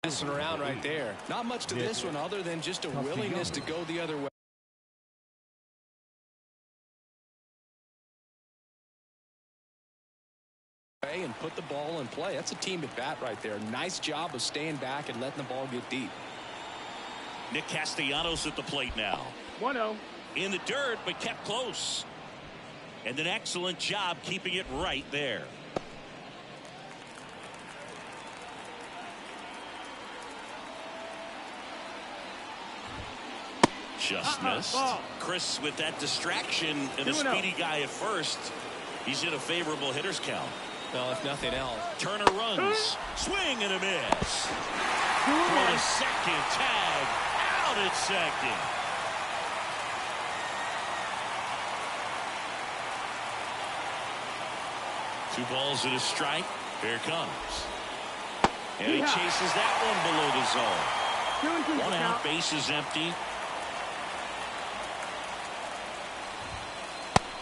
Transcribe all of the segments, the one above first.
Messing around right there. Not much to this one other than just a willingness to go the other way. And put the ball in play. That's a team at bat right there. Nice job of staying back and letting the ball get deep. Nick Castellanos at the plate now. 1-0. In the dirt, but kept close. And an excellent job keeping it right there. Just missed. Chris with that distraction and a speedy guy at first. He's in a favorable hitter's count. Well, if nothing else. Turner runs. Swing and a miss. For the second tag. Out at second. Two balls and a strike. Here it comes. And he chases that one below the zone. 1 out, base is empty.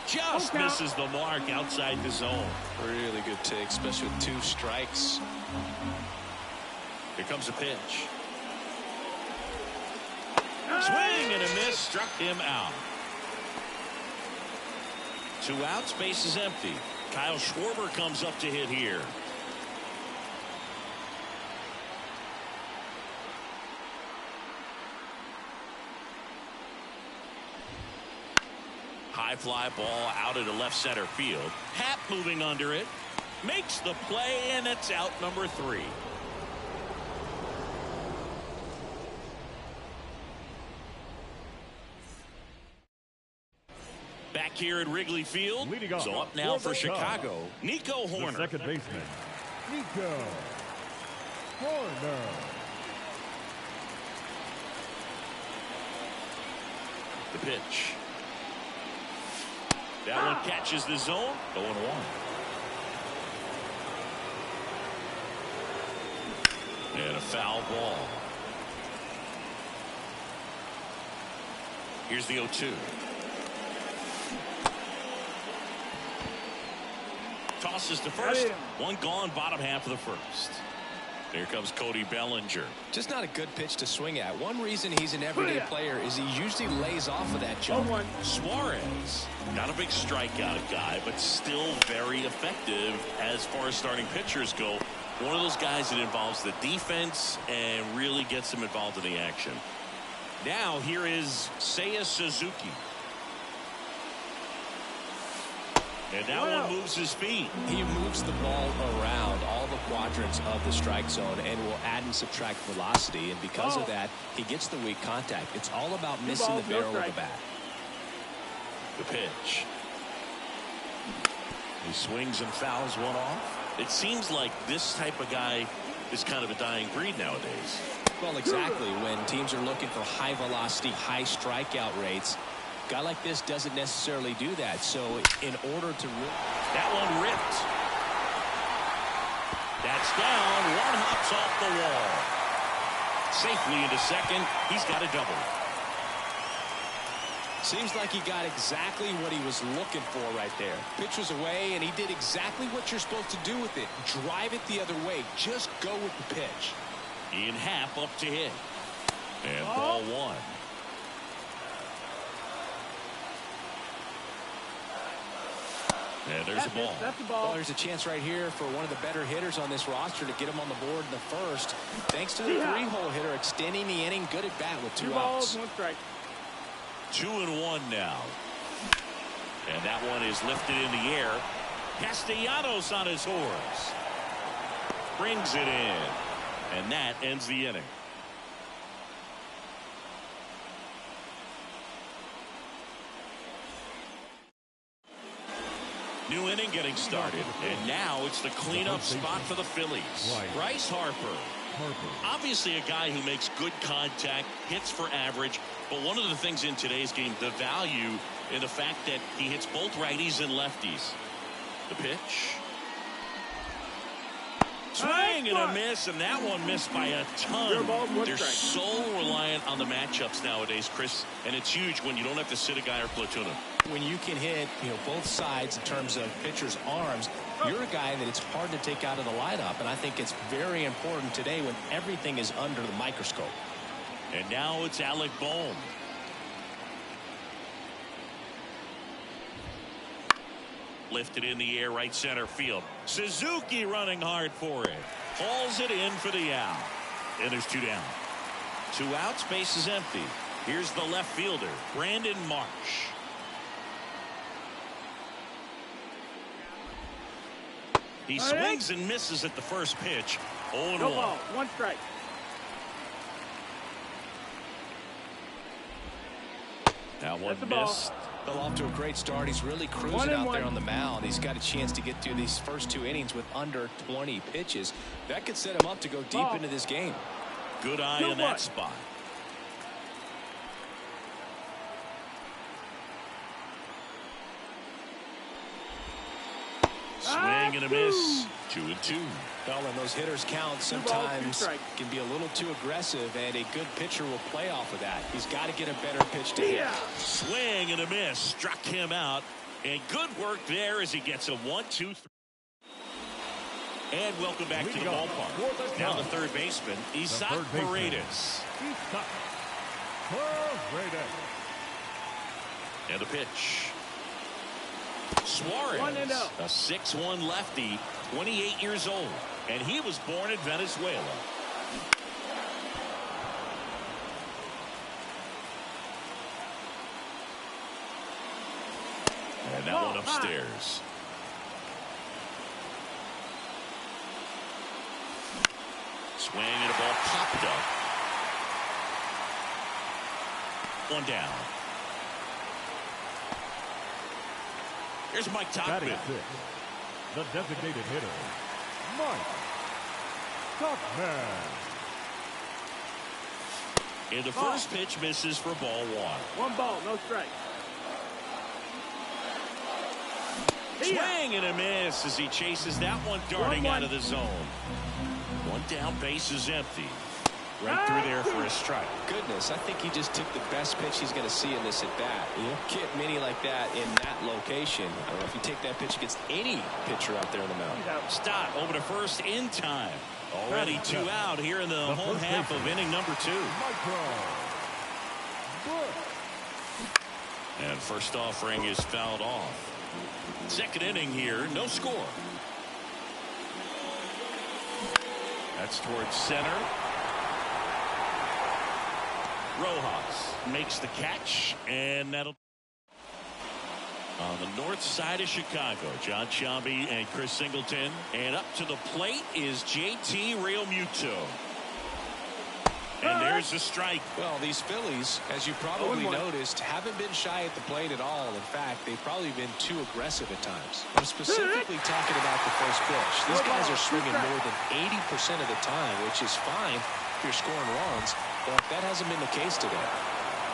Just misses the mark outside the zone. Really good take, especially with 2 strikes. Here comes a pitch. Swing and a miss, struck him out. 2 outs, base is empty. Kyle Schwarber comes up to hit here. High fly ball out into left center field. Happ moving under it. Makes the play, and it's out number 3. Back here at Wrigley Field. So up now for Chicago, Nico Hoerner. The second baseman, Nico Hoerner. The pitch. That one catches the zone. 0-1. And a foul ball. Here's the 0-2. Tosses to first. One gone, bottom half of the first. Here comes Cody Bellinger. Just not a good pitch to swing at. One reason he's an everyday player is he usually lays off of that jump. Suarez, not a big strikeout guy, but still very effective as far as starting pitchers go. One of those guys that involves the defense and really gets them involved in the action. Now here is Seiya Suzuki. And that one moves his feet. He moves the ball around all the quadrants of the strike zone and will add and subtract velocity. And because of that, he gets the weak contact. It's all about missing the barrel of the bat. The pitch. He swings and fouls one off. It seems like this type of guy is kind of a dying breed nowadays. Well, exactly. When teams are looking for high velocity, high strikeout rates, a guy like this doesn't necessarily do that. So in order to that one ripped. That's down. One hops off the wall. Safely into second. He's got a double. Seems like he got exactly what he was looking for right there. Pitch was away, and he did exactly what you're supposed to do with it. Drive it the other way. Just go with the pitch. Ian Happ up to hit. And ball 1. And there's a ball. That's the ball. Well, there's a chance right here for one of the better hitters on this roster to get him on the board in the first. Thanks to the 3-hole hitter extending the inning. Good at bat with 2 outs. 1 strike. 2-1 now. And that one is lifted in the air. Castellanos on his horse. Brings it in. And that ends the inning. New inning getting started, and now it's the cleanup spot for the Phillies. Bryce Harper. Obviously a guy who makes good contact, hits for average, but one of the things in today's game, the value in the fact that he hits both righties and lefties. The pitch. Swing and a miss, and that one missed by a ton. They're so reliant on the matchups nowadays, Chris, and it's huge when you don't have to sit a guy or platoon him. When you can hit, both sides in terms of pitchers' arms, you're a guy that it's hard to take out of the lineup, and I think it's very important today when everything is under the microscope. And now it's Alec Bohm. Lifted in the air, right center field. Suzuki running hard for it. Hauls it in for the out. And there's 2 down. 2 outs, base is empty. Here's the left fielder, Brandon Marsh. He swings and misses at the first pitch. 0-1. No ball, 1 strike. That one the ball. missed. Well, off to a great start. He's really cruising out there on the mound. He's got a chance to get through these first 2 innings with under 20 pitches. That could set him up to go deep into this game. Good eye in that spot. Swing and a miss. 2-2. Well, when those hitters count, sometimes can be a little too aggressive, and a good pitcher will play off of that. He's got to get a better pitch to hit. Swing and a miss. Struck him out. And good work there as he gets a 1-2-3. And welcome back to the ballpark. Now the third baseman, Isaac Paredes. And the pitch. Suarez, a 6'1" lefty, 28 years old, and he was born in Venezuela. And that one upstairs. Swing and a ball popped up. 1 down. Here's Mike Tauchman. The designated hitter, Mike Tauchman. And the first pitch misses for ball 1. 1 ball, no strike. Swing and a miss as he chases that one darting out of the zone. 1 down, base is empty. Right through there for a strike. Goodness, I think he just took the best pitch he's going to see in this at bat. You don't get many like that in that location. I don't know if you take that pitch against any pitcher out there on the mound. Stott over to first in time. Already 2 out here in the home half of inning number 2. And first offering is fouled off. Second inning here, no score. That's towards center. Rojas makes the catch, and that'll on the north side of Chicago. John Sciambi and Chris Singleton, and up to the plate is JT Realmuto. And there's a strike. Well, these Phillies, as you probably noticed, haven't been shy at the plate at all. In fact, they've probably been too aggressive at times. I'm specifically talking about the first pitch. These guys are swinging more than 80% of the time, which is fine if you're scoring runs. But that hasn't been the case today.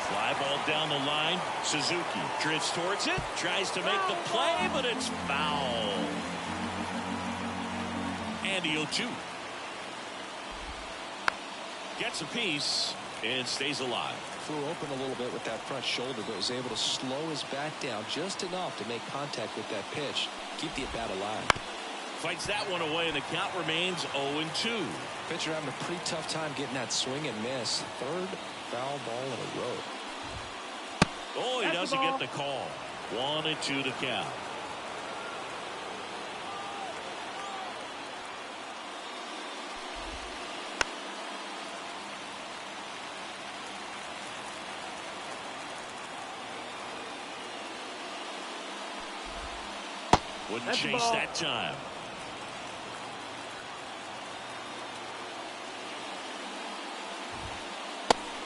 Fly ball down the line. Suzuki drifts towards it. Tries to make the play, but it's foul. And the 0-2. Gets a piece and stays alive. Flew open a little bit with that front shoulder, but was able to slow his back down just enough to make contact with that pitch. Keep the at-bat alive. Fights that one away, and the count remains 0-2. Pitcher having a pretty tough time getting that swing and miss. Third foul ball in a row. Oh, he doesn't get the call. 1-2 to count. Wouldn't chase that time.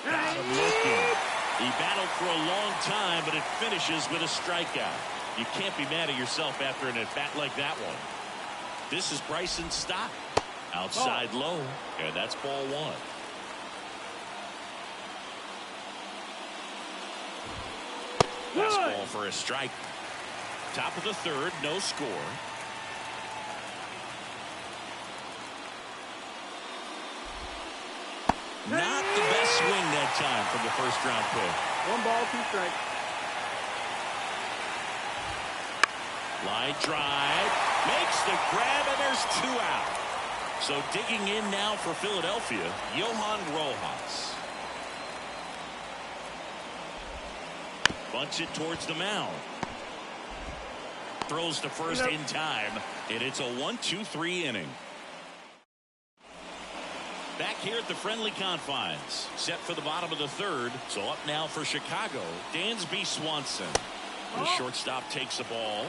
Got him looking. He battled for a long time, but it finishes with a strikeout. You can't be mad at yourself after an at-bat like that one. This is Bryson Stott. Outside low, and that's ball 1. Fastball for a strike. Top of the third, no score. Not the best swing that time from the first round pick. 1 ball, 2 strikes. Line drive. Makes the grab, and there's 2 out. So digging in now for Philadelphia, Johan Rojas. Bunts it towards the mound. Throws to first in time, and it's a 1-2-3 inning. Back here at the friendly confines, set for the bottom of the 3rd. So up now for Chicago, Dansby Swanson. The shortstop takes the ball.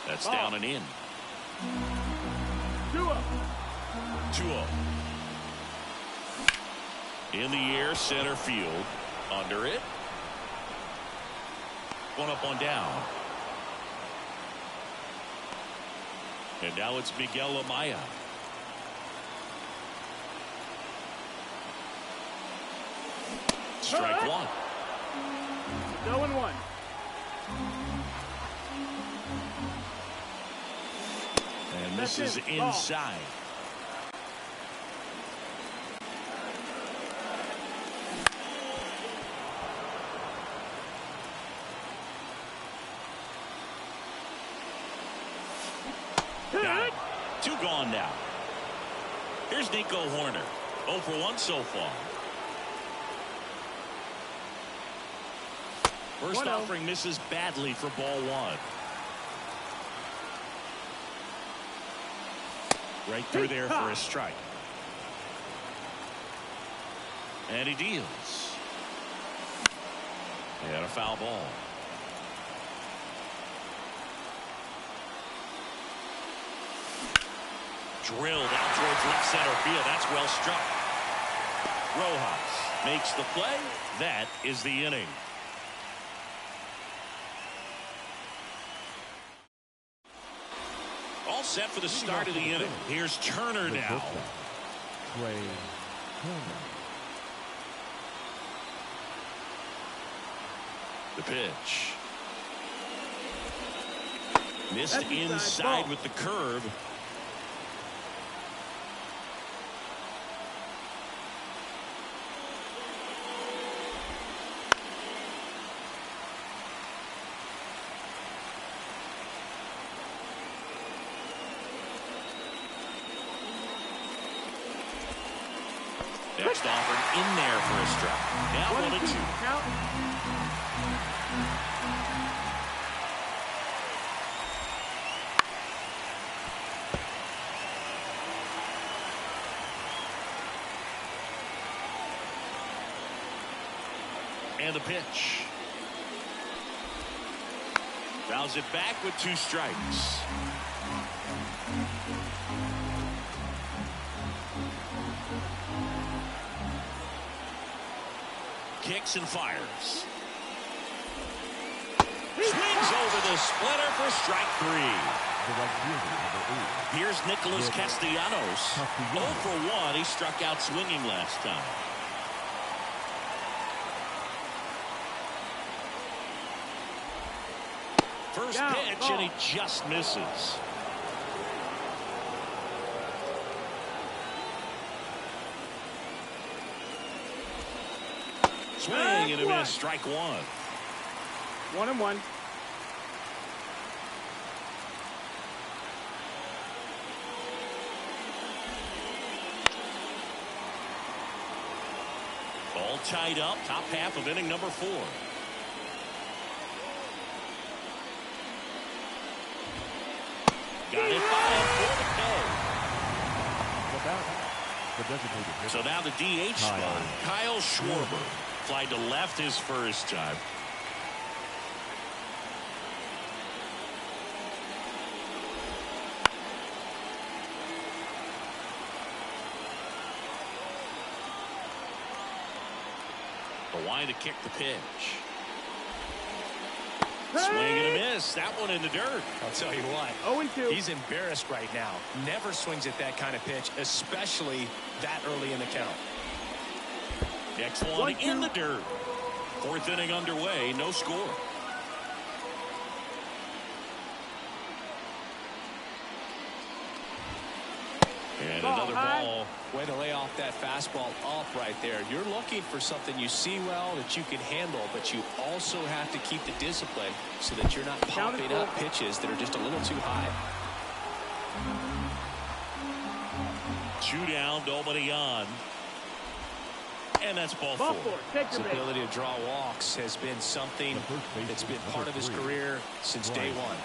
That's down and in. 2-0. 2-0. In the air, center field. Under it. One up, one down. And now it's Miguel Amaya. Strike 1. 0-1. And this is inside. Got it. 2 gone now. Here's Nico Horner. 0 for 1 so far. First offering misses badly for ball 1. Right through there for a strike. And he deals. And a foul ball. Drilled out towards left center field. That's well struck. Rojas makes the play. That is the inning. All set for the start of the inning. Here's Turner now. Trey Turner. The pitch. Missed inside with the curve. Next offer in there for a strike. Now 1-2. Count. And the pitch. Fouls it back with 2 strikes. Kicks and fires. Swings over the splitter for strike 3. Here's Nicholas Castellanos. 0 for 1. He struck out swinging last time. First pitch, and he just misses. Swing and a miss. Strike 1. 1-1. All tied up. Top half of inning number 4. Got it by him for the K. So now the DH spot. Kyle Schwarber flied to left his first time. The line to kick the pitch. Swing and a miss. That one in the dirt. I'll tell you what. 0-2. He's embarrassed right now. Never swings at that kind of pitch, especially that early in the count. Next one in the dirt. 4th inning underway. No score. And another ball Way to lay off that fastball up right there. You're looking for something you see well that you can handle, but you also have to keep the discipline so that you're not popping up pitches that are just a little too high. 2 down, nobody on. And that's ball 4. His ability to draw walks has been something that's been part of his career since day one.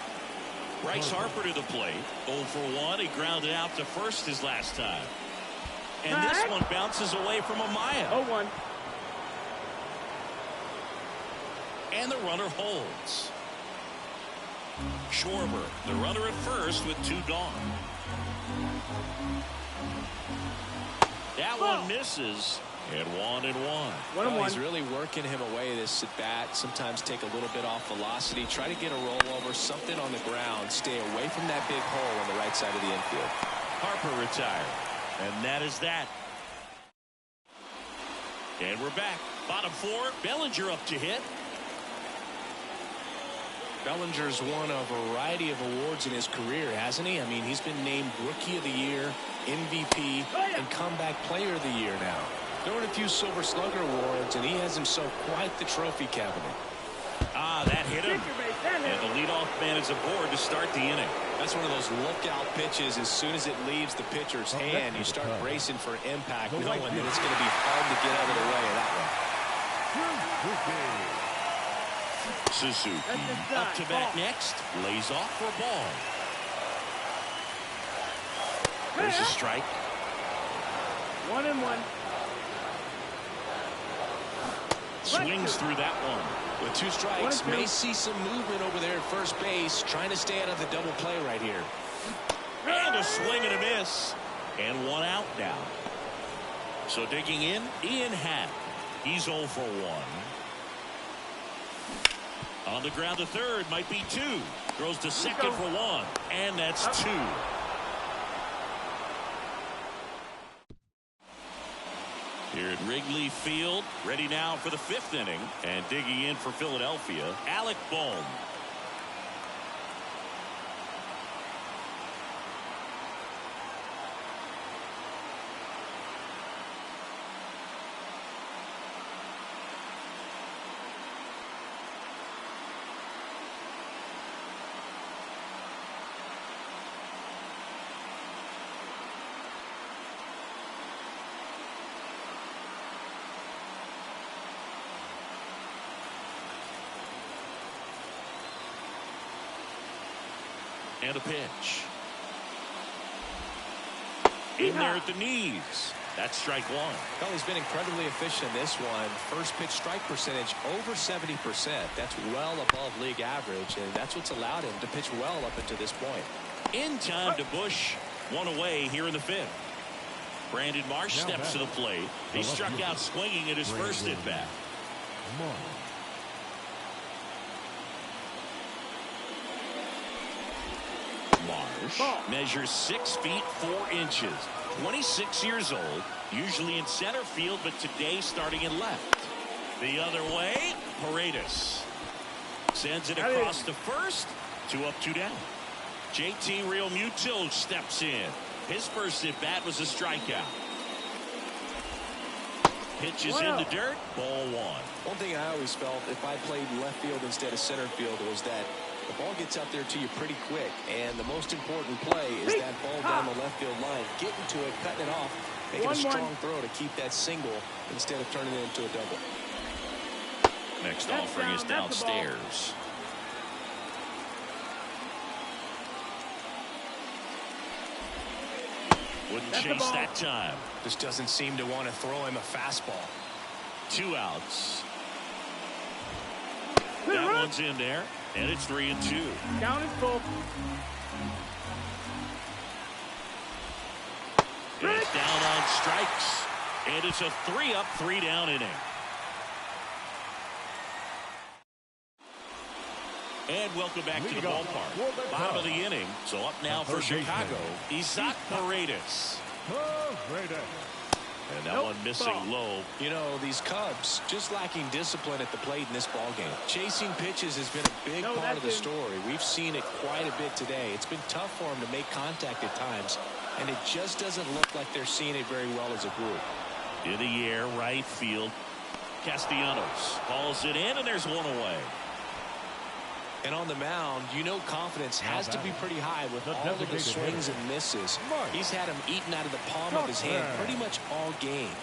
Bryce Harper to the plate. 0 for 1. He grounded out to first his last time. And this one bounces away from Amaya. 0-1. And the runner holds. Schwarber, the runner at first with 2 gone. That one misses. And 1-1. Well, he's really working him away this at bat. Sometimes take a little bit off velocity. Try to get a rollover, something on the ground. Stay away from that big hole on the right side of the infield. Harper retired. And that is that. And we're back. Bottom 4. Bellinger up to hit. Bellinger's won a variety of awards in his career, hasn't he? I mean, he's been named Rookie of the Year, MVP, and Comeback Player of the Year now. There were a few Silver Slugger awards, and he has himself quite the trophy cabinet. That hit him. And the leadoff man is aboard to start the inning. That's one of those lookout pitches. As soon as it leaves the pitcher's hand, you start bracing for impact, knowing that it's going to be hard to get out of the way of that one. Suzuki up to bat next. Lays off for a ball. There's a strike. 1-1. Swings through that one. With 2 strikes, may see some movement over there at first base, trying to stay out of the double play right here. And a swing and a miss. And 1 out now. So digging in, Ian Happ. He's 0 for 1. On the ground to third, might be 2. Throws to second for 1. And that's 2. Here at Wrigley Field, ready now for the 5th inning. And digging in for Philadelphia, Alec Bohm. And a pitch. In there at the knees. That's strike 1. Well, he's been incredibly efficient in this one. First pitch strike percentage over 70%. That's well above league average, and that's what's allowed him to pitch well up until this point. In time to Bush. 1 away here in the 5th. Brandon Marsh steps to the plate. He struck out swinging at his first at bat. Marsh measures 6 feet 4 inches. 26 years old. Usually in center field, but today starting in left. The other way, Paredes sends it across to first. 2 up, 2 down. JT Realmuto steps in. His first at bat was a strikeout. Pitches in the dirt. Ball 1. One thing I always felt if I played left field instead of center field was that the ball gets out there to you pretty quick, and the most important play is that ball down the left field line, getting to it, cutting it off, making a strong throw to keep that single instead of turning it into a double. Next offering is downstairs. Wouldn't chase that time. Just doesn't seem to want to throw him a fastball. 2 outs. That one's in there, and it's 3-2. Count is full. It's down on strikes, and it's a 3-up, 3-down inning. And welcome back to the ballpark. Bottom of the inning. So up now for Chicago, Isaac Paredes. And that one missing low. You know, these Cubs just lacking discipline at the plate in this ballgame. Chasing pitches has been a big part of the story. We've seen it quite a bit today. It's been tough for them to make contact at times, and it just doesn't look like they're seeing it very well as a group. In the air, right field. Castellanos calls it in, and there's one away. And on the mound, you know confidence has to be pretty high with all of the swings and misses. He's had him eaten out of the palm of his hand pretty much all game.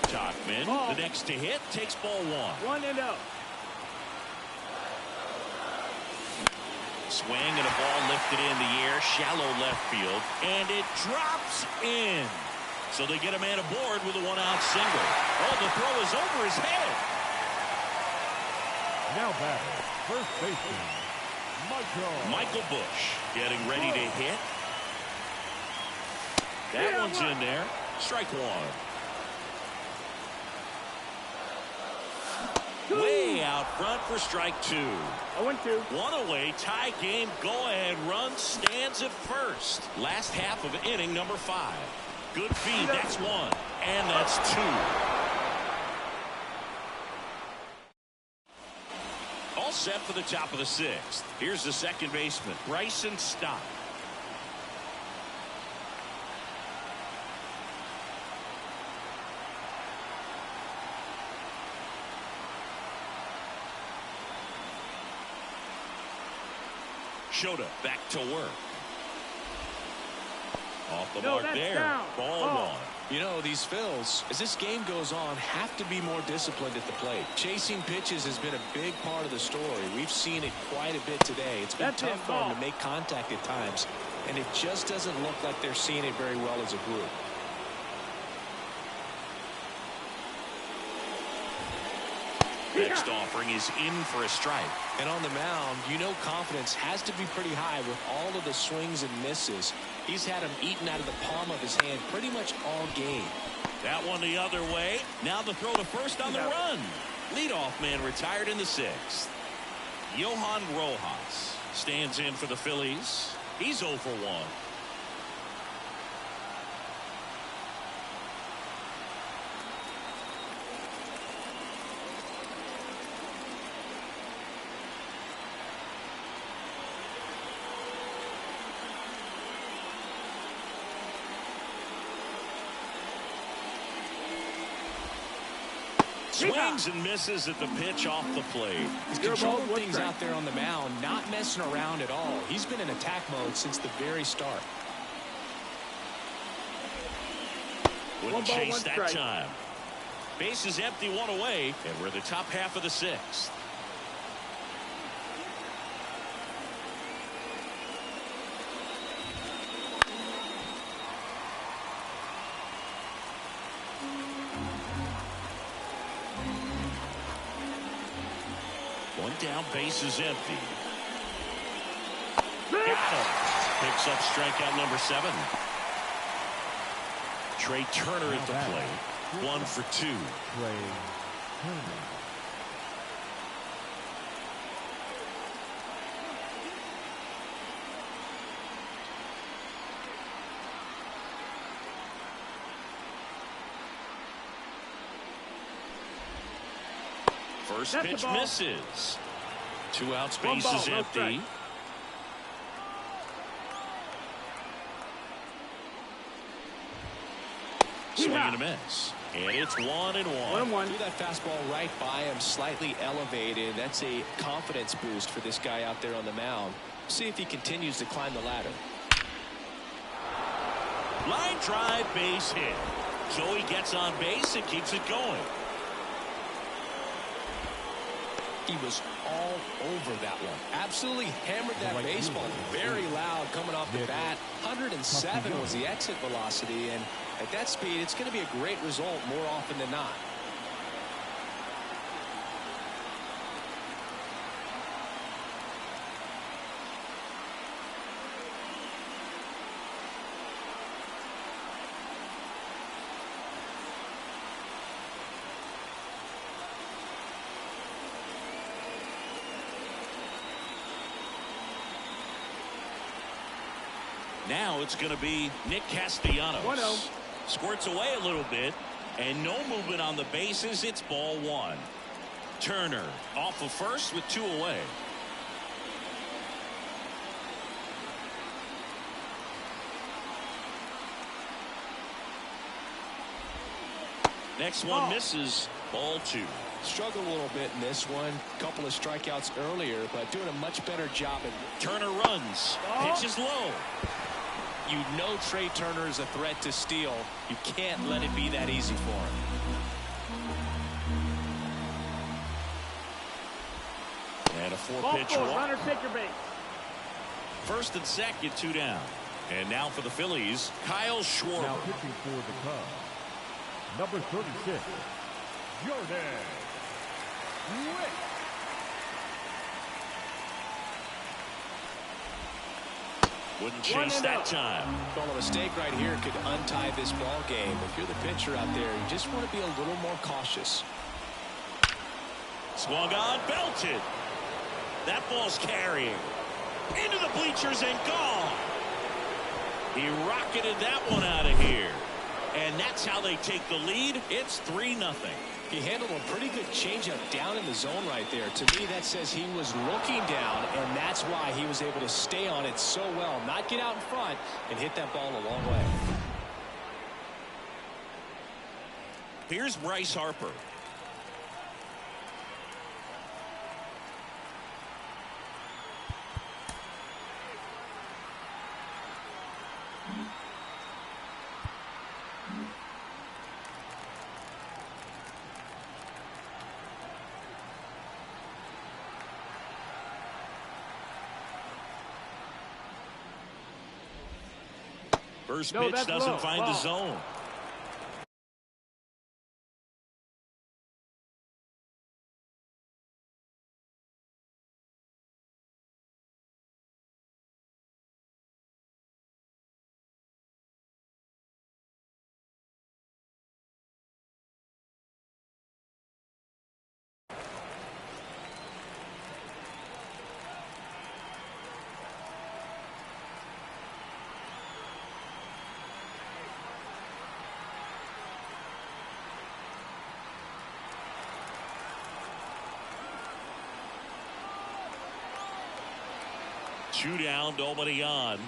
Tauchman, the next to hit, takes ball 1. 1-0. Swing and a ball lifted in the air, shallow left field, and it drops in. So they get a man aboard with a 1-out single. Oh, the throw is over his head. Now batting, first baseman, Michael Busch getting ready to hit. That one's in there. Strike 1. Way out front for strike 2. 0-2. One away, tie game, go-ahead run stands at first. Last half of inning number 5. Good feed, that's 1. And that's 2. All set for the top of the 6th. Here's the second baseman, Bryson Stott. Shota back to work. Off the mark there. Down. Ball 1. You know, these Phils, as this game goes on, have to be more disciplined at the plate. Chasing pitches has been a big part of the story. We've seen it quite a bit today. It's been tough for them to make contact at times, and it just doesn't look like they're seeing it very well as a group. Next offering is in for a strike. And on the mound, you know confidence has to be pretty high with all of the swings and misses. He's had him eaten out of the palm of his hand pretty much all game. That one the other way. Now the throw to first on the run. Leadoff man retired in the 6th. Johan Rojas stands in for the Phillies. He's 0 for 1. Swings and misses at the pitch off the plate. He's controlling things out there on the mound, not messing around at all. He's been in attack mode since the very start. Wouldn't chase that time. Base is empty, 1 away, and we're the top half of the 6th. One down, base is empty. Got him. Picks up strikeout number 7. Trey Turner at the plate. 1 for 2. Trey Turner. First pitch misses. 2 outs, base is empty. Swing and a miss. And it's 1-1. 1-1. Threw that fastball right by him, slightly elevated. That's a confidence boost for this guy out there on the mound. See if he continues to climb the ladder. Line drive, base hit. So he gets on base and keeps it going. He was all over that one. Absolutely hammered that baseball. Very loud coming off the bat. 107 was the exit velocity, and at that speed, it's going to be a great result more often than not. Now it's going to be Nick Castellanos. 1-0. Squirts away a little bit, and no movement on the bases. It's ball one. Turner off of first with 2 away. Next one misses. Ball 2. Struggled a little bit in this one. Couple of strikeouts earlier, but doing a much better job. Turner runs. Pitch is low. You know Trey Turner is a threat to steal. You can't let it be that easy for him. And a Ball 4-pitch four. walk. Runner, take your base. First and second, 2 down. And now for the Phillies, Kyle Schwarber. Now pitching for the Cubs, number 36, Jordan Wick. Wouldn't chase that time. Well, a mistake right here could untie this ball game. If you're the pitcher out there, you just want to be a little more cautious. Swung on, belted. That ball's carrying. Into the bleachers and gone. He rocketed that one out of here. And that's how they take the lead. It's 3-0. He handled a pretty good changeup down in the zone right there. To me, that says he was looking down, and that's why he was able to stay on it so well, not get out in front, and hit that ball a long way. Here's Bryce Harper. First pitch doesn't find the zone. Two down, nobody on.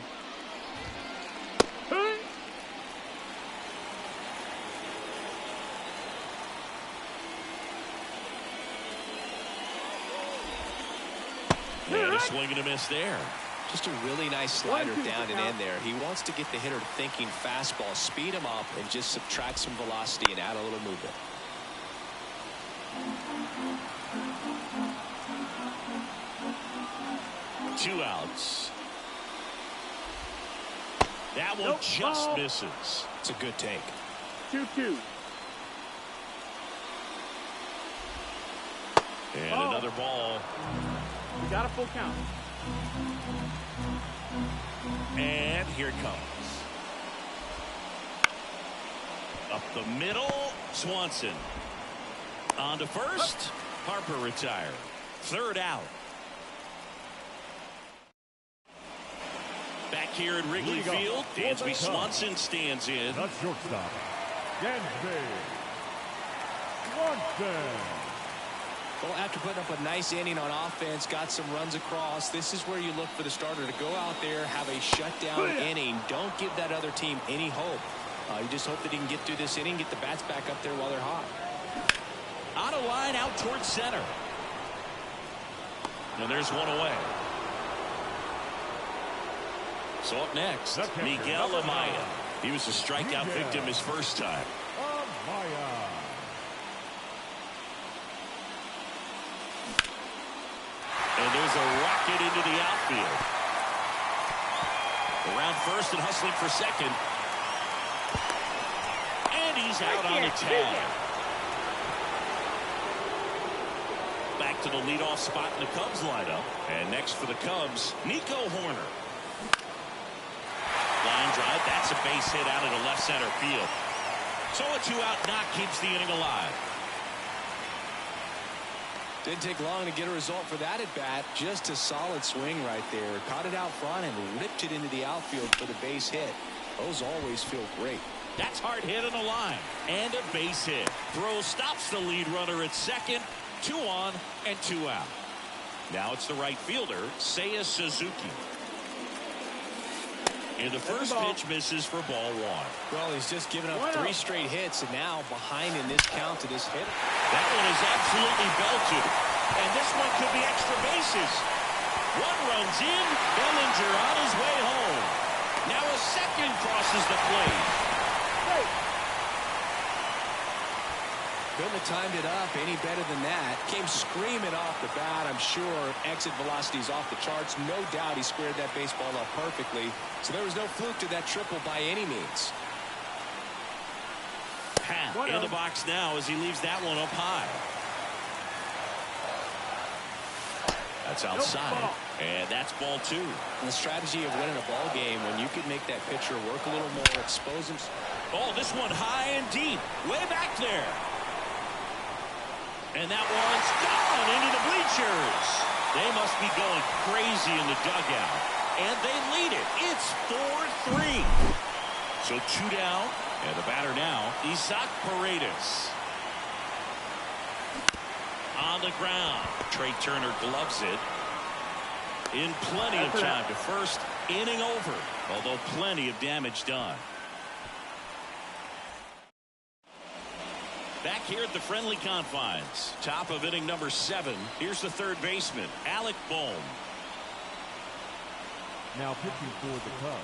And a swing and a miss there. Just a really nice slider down and in there. He wants to get the hitter thinking fastball, speed him up, and just subtract some velocity and add a little movement. Two outs. That one just misses. It's a good take. 2-2. And another ball. You got a full count. And here it comes. Up the middle, Swanson. On to first. Harper retired. Third out. Back here at Wrigley Field, Dansby Swanson stands in. The shortstop, Dansby Swanson. Well, after putting up a nice inning on offense, got some runs across, this is where you look for the starter to go out there, have a shutdown inning. Don't give that other team any hope. You just hope that he can get through this inning, get the bats back up there while they're hot. On a line out towards center. And there's one away. So up next, Miguel Amaya. He was a strikeout victim his first time. Amaya. And there's a rocket into the outfield. Around first and hustling for second. And he's out on the tag. Back to the leadoff spot in the Cubs lineup. And next for the Cubs, Nico Hoerner. Line drive, that's a base hit out into left center field. So a 2-out knock keeps the inning alive. Didn't take long to get a result for that at bat. Just a solid swing right there. Caught it out front and ripped it into the outfield for the base hit. Those always feel great. That's hard hit on the line. And a base hit. Throw stops the lead runner at second. 2 on and 2 out. Now it's the right fielder, Seiya Suzuki. And the first pitch misses for ball 1. Well, he's just given up 3 straight hits, and now behind in this count to this hit. That one is absolutely belted. And this one could be extra bases. 1 runs in, Bellinger on his way home. Now a second crosses the plate. Couldn't have timed it up any better than that. Came screaming off the bat. I'm sure exit velocity's off the charts. No doubt he squared that baseball up perfectly. So there was no fluke to that triple by any means. Pat in the box now as he leaves that one up high. That's outside. And that's ball 2. And the strategy of winning a ball game when you could make that pitcher work a little more, expose him. Oh, this one high and deep. Way back there. And that one's gone into the bleachers. They must be going crazy in the dugout. And they lead it. It's 4-3. So 2 down. And the batter now, Isaac Paredes. On the ground. Trey Turner gloves it. In plenty of time to first. Inning over. Although plenty of damage done. Back here at the friendly confines. Top of inning number 7. Here's the third baseman, Alec Bohm. Now pitching for the Cubs,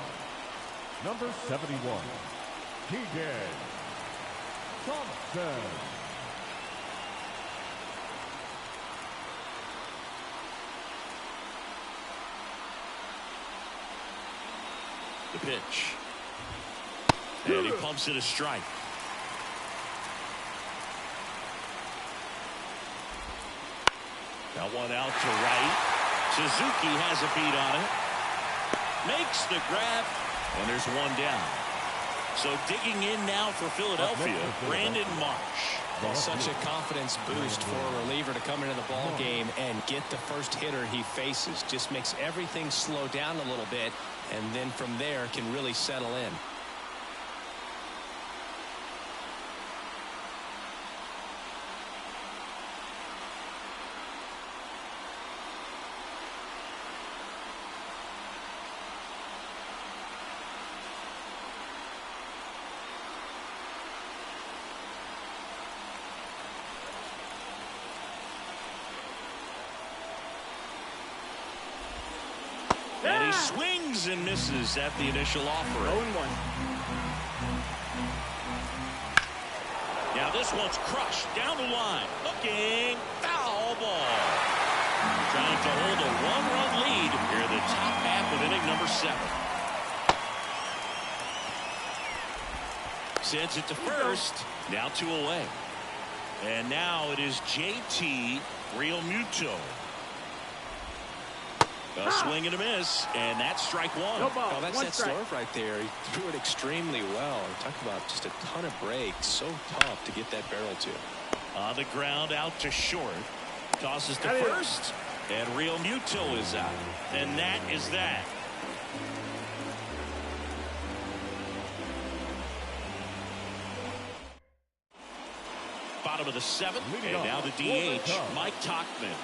number 71, Keegan Thompson. The pitch. And he pumps it a strike. That one out to right. Suzuki has a beat on it. Makes the grab. And there's 1 down. So digging in now for Philadelphia, Brandon Marsh. Well, such a confidence boost for a reliever to come into the ball game and get the first hitter he faces. Just makes everything slow down a little bit, and then from there can really settle in. And he swings and misses at the initial offering. 0-1. Now this one's crushed down the line. Looking. Foul ball. Trying to hold a 1-run lead here in the top half of inning number 7. Sends it to first. Now 2 away. And now it is JT Realmuto. A swing and a miss, and that's strike 1. No ball. Oh, that's that slurve right there. He threw it extremely well. Talk about just a ton of breaks. So tough to get that barrel to. On the ground, out to short. Tosses to first, and Realmuto is out. And that is that. Bottom of the 7th, and now the DH, Mike Tauchman.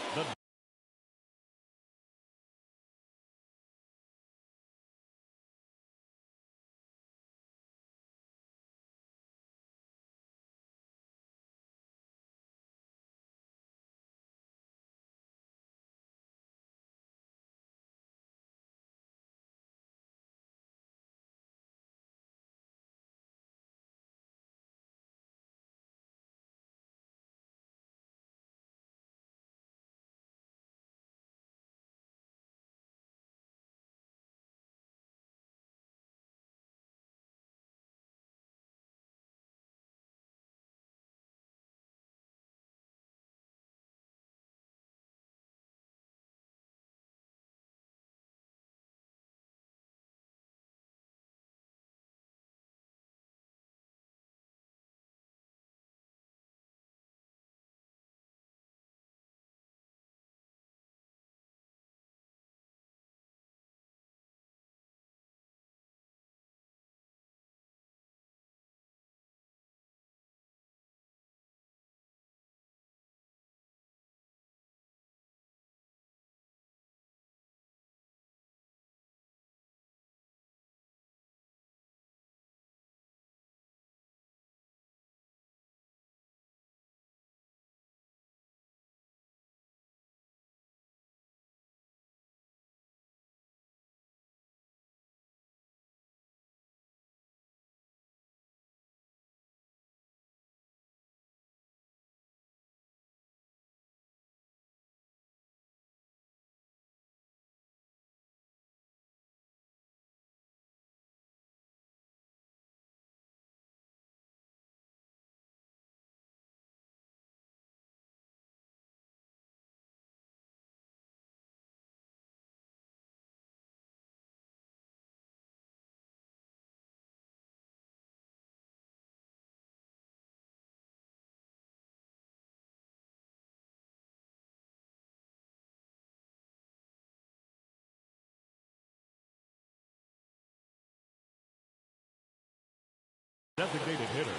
Designated hitter,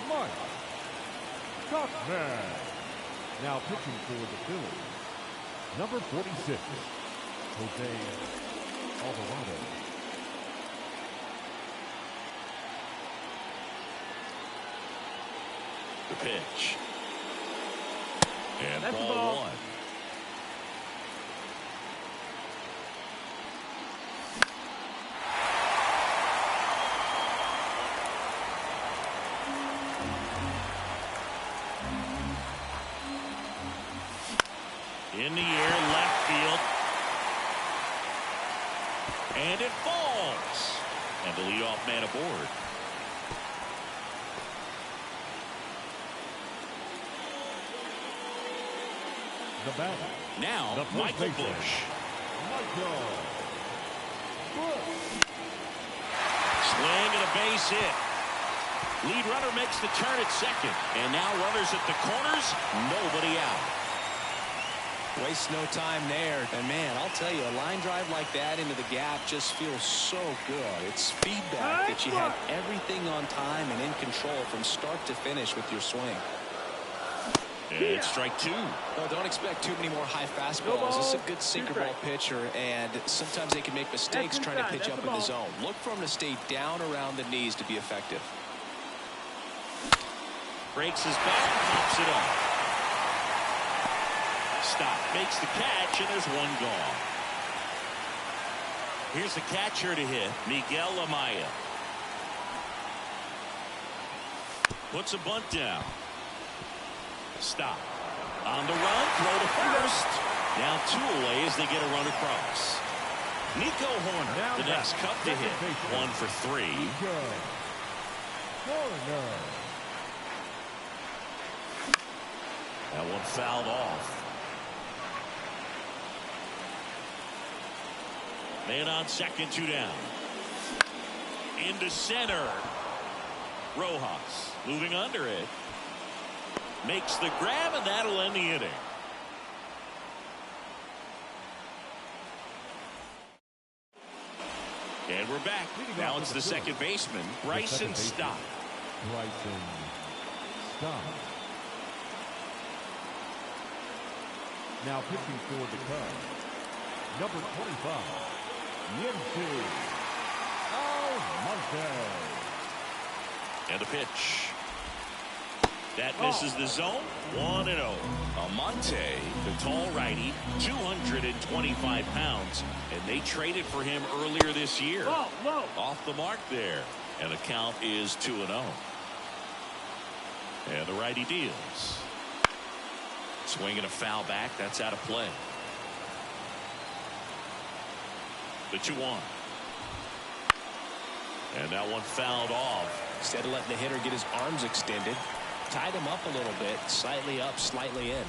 Mike Tauchman. Now pitching for the Phillies, number 46, Jose Alvarado. The pitch. And That's ball one. In the air, left field. And it falls. And the leadoff man aboard. The batter. Now, The first Michael baseman, Busch. Michael Busch. Swing and a base hit. Lead runner makes the turn at second. And now runners at the corners. Nobody out. Waste no time there. And man, I'll tell you, a line drive like that into the gap just feels so good. It's feedback that you had everything on time and in control from start to finish with your swing. And strike two. Well, don't expect too many more high fastballs. This is a good sinker ball pitcher, and sometimes they can make mistakes trying to pitch up in the zone. Look for him to stay down around the knees to be effective. Breaks his back, pops it up. Stop, makes the catch, and there's one gone. Here's the catcher to hit, Miguel Amaya. Puts a bunt down. Stop. On the run, throw to first. Now two away as they get a run across. Nico Hoerner, Now the next Cub to hit. 1 for 3. Nico Hoerner. That one fouled off. Man on second, 2 down. Into center. Rojas moving under it. Makes the grab, and that'll end the inning. And we're back. Now it's the second baseman, Bryson Stott. Bryson Stott. Now pitching for the Cubs, number 25, Yency Almonte. And the pitch. That misses the zone. 1-0. Almonte, the tall righty, 225 pounds, and they traded for him earlier this year. Off the mark there, and the count is 2-0. And the righty deals. Swinging a foul back. That's out of play. The 2-1. And that one fouled off. Instead of letting the hitter get his arms extended, tied him up a little bit, slightly up, slightly in.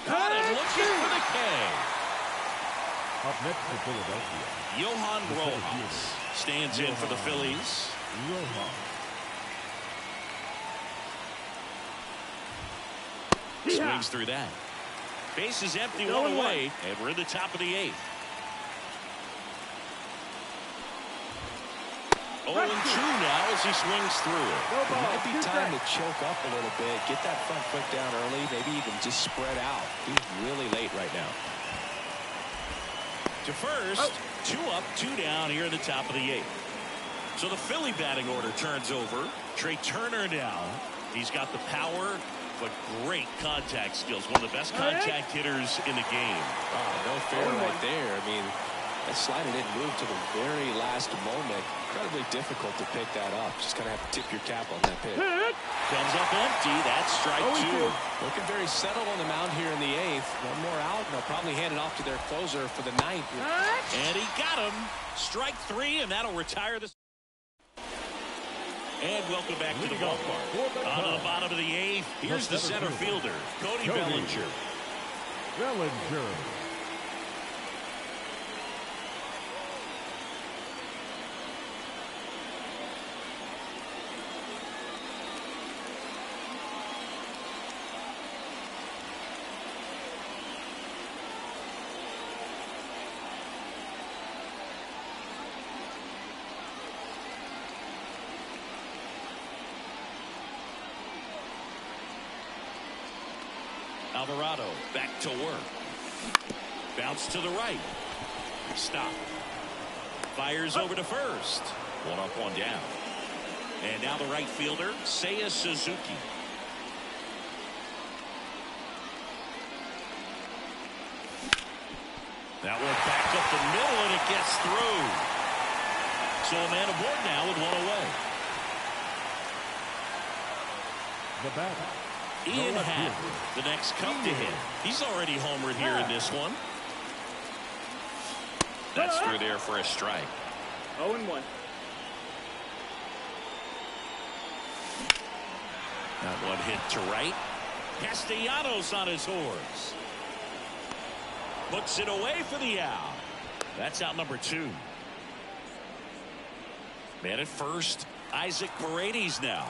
Got him looking for the K. Up next for Philadelphia, Johan Rojas stands in for the Phillies. Rojas. Swings through that. Base is empty, 1 away, and we're in the top of the 8th. 0-2 now as he swings through it. It might be time to choke up a little bit, get that front foot down early, maybe even just spread out. He's really late right now. To first, 2 up, 2 down here in the top of the 8th. So the Philly batting order turns over. Trey Turner now. He's got the power, but great contact skills. One of the best contact hitters in the game. Oh, no fair right there. I mean, that slider didn't move to the very last moment. Incredibly difficult to pick that up. Just kind of have to tip your cap on that pitch. Comes up empty. That's strike 2. Looking very settled on the mound here in the 8th. One more out, and they'll probably hand it off to their closer for the 9th. And he got him. Strike 3, and that'll retire this. And welcome back to the ballpark. On to the bottom of the 8th. Here's the center fielder, Cody Bellinger. Bellinger. Alvarado back to work. Bounce to the right. Stop. Fires over to first. One up, one down. And now the right fielder, Seiya Suzuki. That one back up the middle, and it gets through. So a man aboard now with one away. The batter, Ian Happ, the next cup to hit. He's already homered here in this one. That's through there for a strike. 0-1. That one hit to right. Castellanos on his horse. Puts it away for the out. That's out number 2. Man at first, Isaac Paredes now.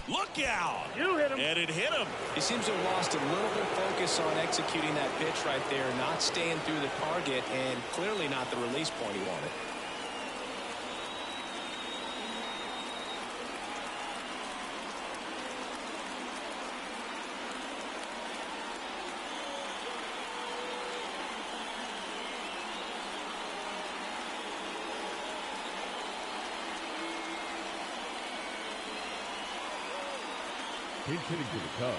Look out! You hit him. And it hit him. He seems to have lost a little bit of focus on executing that pitch right there, not staying through the target, and clearly not the release point he wanted. He's hitting to the Cubs.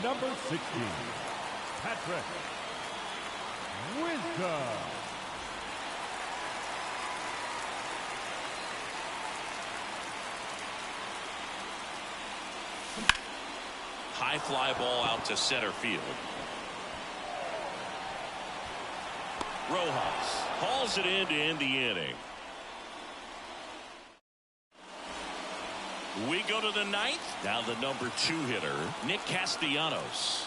Number 16, Patrick Wisdom. High fly ball out to center field. Rojas hauls it in to end the inning. We go to the 9th. Now the number 2 hitter, Nick Castellanos.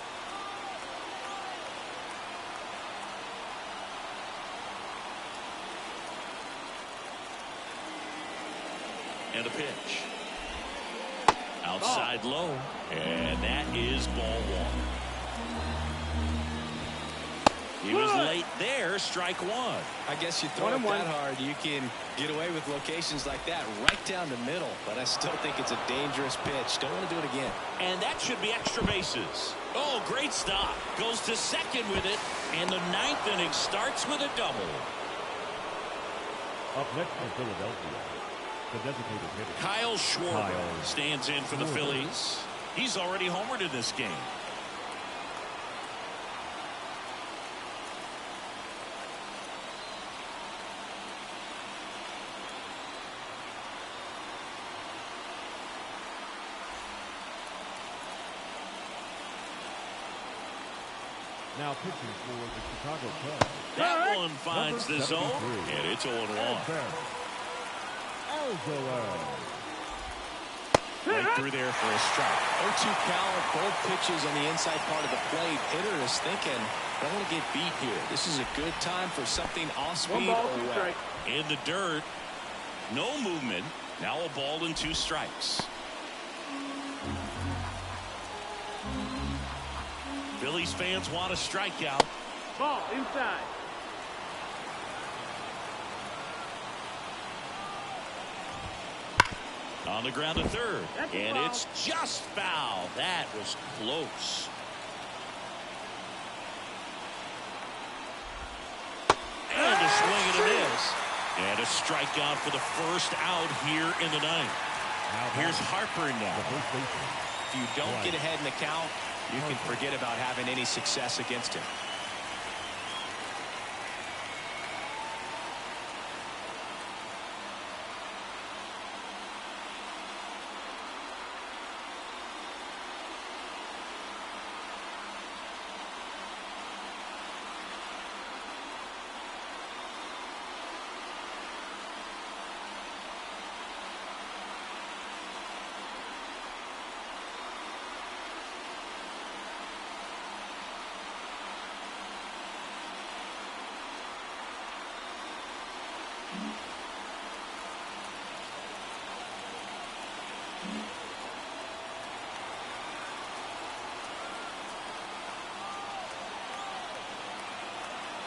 And a pitch. Outside low. And that is ball 1. He was late there, strike 1. I guess you throw it that hard, you can get away with locations like that right down the middle. But I still think it's a dangerous pitch. Don't want to do it again. And that should be extra bases. Oh, great stop. Goes to second with it. And the 9th inning starts with a double. Up next for Philadelphia, the designated hitter, Kyle Schwarber stands in for the Phillies. He's already homered in this game. now pitching for the Chicago Cubs. That one finds the zone, and it's 0-1. Right through there for a strike. 0-2 count, both pitches on the inside part of the plate. Hitter is thinking, I don't want to get beat here. This is a good time for something off speed or well. In the dirt, no movement. Now a ball and 2 strikes. Phillies fans want a strikeout. Ball inside. On the ground to third. And it's just foul. That was close. And a swing and a miss. And a strikeout for the first out here in the 9th. Here's Harper now. If you don't get ahead in the count, you can forget about having any success against him.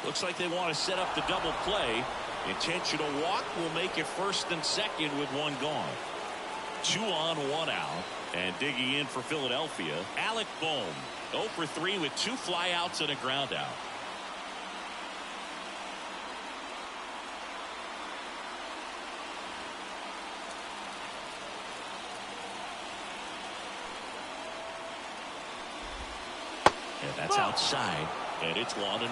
Looks like they want to set up the double play. Intentional walk will make it first and second with 1 gone. 2 on, 1 out. And digging in for Philadelphia, Alec Bohm. 0 for 3 with 2 flyouts and a ground out. And that's outside, and it's 1-0.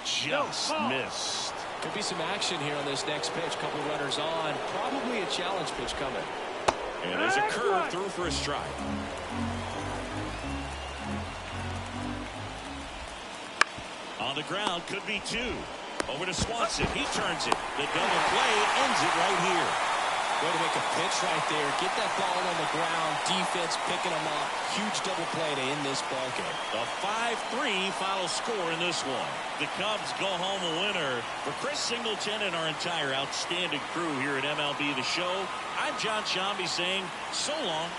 Just missed. Could be some action here on this next pitch. Couple runners on. Probably a challenge pitch coming. And there's a curve through for a strike. On the ground, could be 2. Over to Swanson. He turns it. The double play ends it right here. Way to make a pitch right there. Get that ball on the ground. Defense picking them up. Huge double play to end this ball game. The 5-3 final score in this one. The Cubs go home a winner. For Chris Singleton and our entire outstanding crew here at MLB The Show, I'm John Shambi saying so long.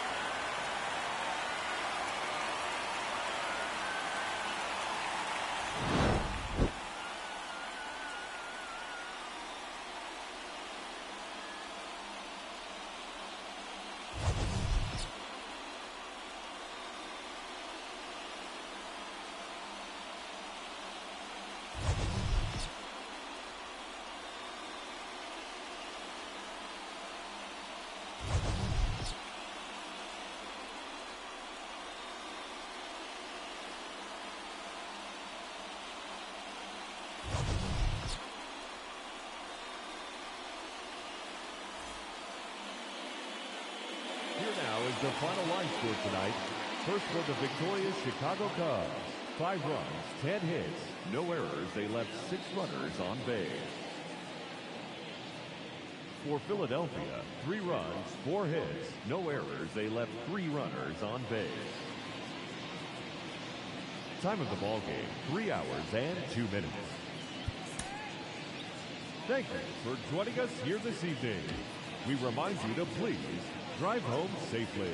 The final line score tonight. First for the victorious Chicago Cubs. 5 runs, 10 hits, no errors. They left 6 runners on base. For Philadelphia, 3 runs, 4 hits, no errors. They left 3 runners on base. Time of the ball game, 3 hours and 2 minutes. Thank you for joining us here this evening. We remind you to please drive home safely.